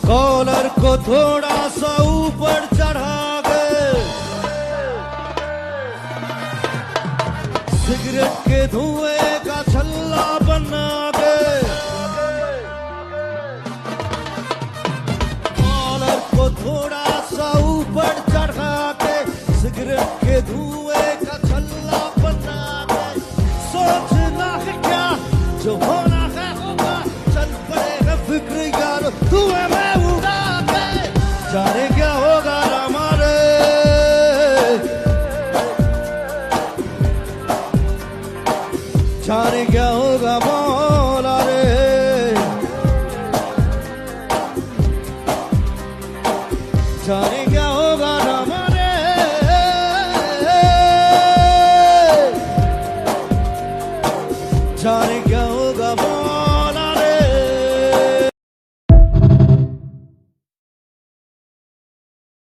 collar को थोड़ा सा ऊपर चढ़ा के सिगरेट के धुएं का छल्ला बना के कॉलर को थोड़ा सा ऊपर चढ़ा के सिगरेट के धुएं का छल्ला बना के सोचना है क्या जो होना है होगा, चल पड़ेगा फिक्र यार धुएं में उड़ा के जाने क्या होगा हमारे, जाने क्या होगा मौला रे, जाने